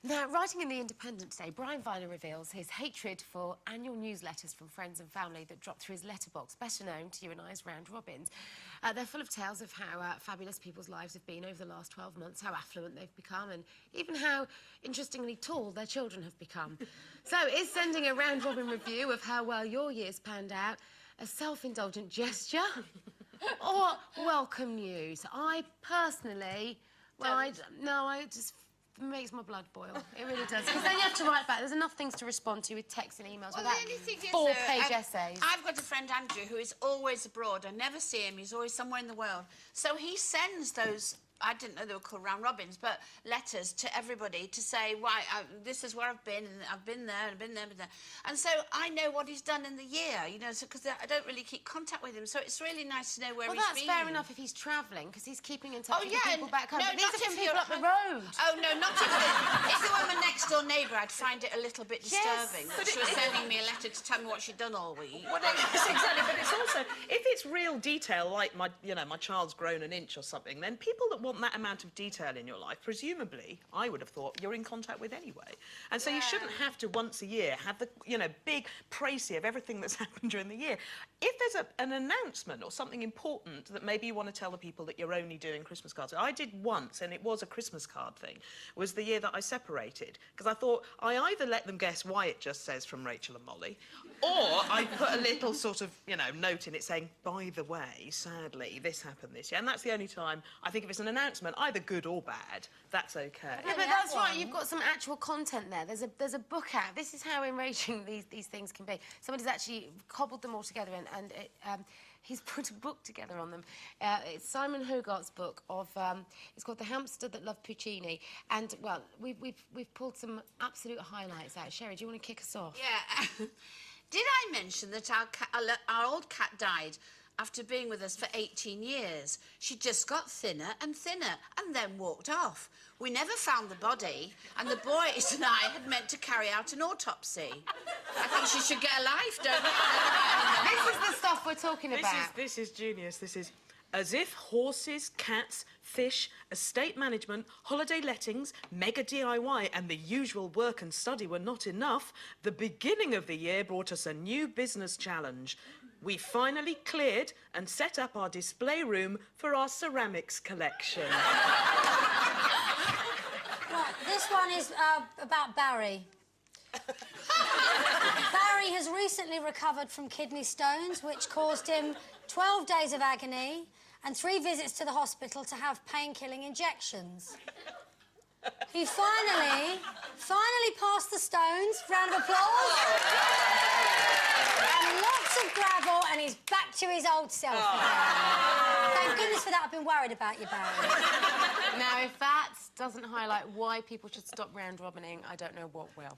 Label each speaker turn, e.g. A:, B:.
A: Now, writing in The Independent today, Brian Viner reveals his hatred for annual newsletters from friends and family that drop through his letterbox, better known to you and I as round robins. They're full of tales of how fabulous people's lives have been over the last 12 months, how affluent they've become, and even how interestingly tall their children have become. So, is sending a round robin review of how well your year's panned out a self-indulgent gesture or welcome news? I personally, well, I just... It makes my blood boil. It really does. Because then you have to write back. There's enough things to respond to with texts and emails without four-page essays.
B: I've got a friend, Andrew, who is always abroad. I never see him. He's always somewhere in the world. So he sends those... I didn't know they were called round robins, but letters to everybody to say, why, this is where I've been, and I've been there, and I've been there, been there. And so I know what he's done in the year, you know, because I don't really keep contact with him, so it's really nice to know where he's been.
A: Well, that's fair enough if he's travelling, because he's keeping in touch with people back home.
B: No,
A: but these
B: not
A: are from
B: if
A: people
B: you're
A: up the road.
B: Oh, no, not if it were my next-door neighbour, I'd find it a little bit disturbing.
A: Yes,
B: but she was sending me a letter to tell me what she'd done all week.
C: Well, yes, exactly, but it's also, if it's real detail, like my child's grown an inch or something, then people that want that amount of detail in your life, presumably, I would have thought, you're in contact with anyway. And so you shouldn't have to, once a year, have the, big précis of everything that's happened during the year. If there's an announcement or something important that maybe you want to tell the people that you're only doing Christmas cards. I did once, and it was a Christmas card thing, was the year that I separated, because I thought I either let them guess why it just says from Rachel and Molly, or I put a little sort of, note in it saying, by the way, sadly, this happened this year. And that's the only time I think if it's an announcement, either good or bad, that's okay.
A: Yeah, but that's right. You've got some actual content there. There's a book out. This is how enraging these things can be. Somebody's actually cobbled them all together, and he's put a book together on them. It's Simon Hogarth's book of. It's called The Hamster That Loved Puccini, and well, we've pulled some absolute highlights out. Sherrie, do you want to kick us off?
B: Yeah. Did I mention that our old cat died after being with us for 18 years? She just got thinner and thinner and then walked off. We never found the body, and the boys and I had meant to carry out an autopsy. I think she should get a life, don't you?
A: This is the stuff we're talking about.
C: This is genius. This is... As if horses, cats, fish, estate management, holiday lettings, mega DIY and the usual work and study were not enough, the beginning of the year brought us a new business challenge. We finally cleared and set up our display room for our ceramics collection.
D: Right, this one is about Barry. Barry has recently recovered from kidney stones, which caused him 12 days of agony and 3 visits to the hospital to have pain-killing injections. He finally passed the stones. Round of applause. And lots of gravel, and he's back to his old self again. Thank goodness for that. I've been worried about you, Barry.
A: Now, if that doesn't highlight why people should stop round robining, I don't know what will.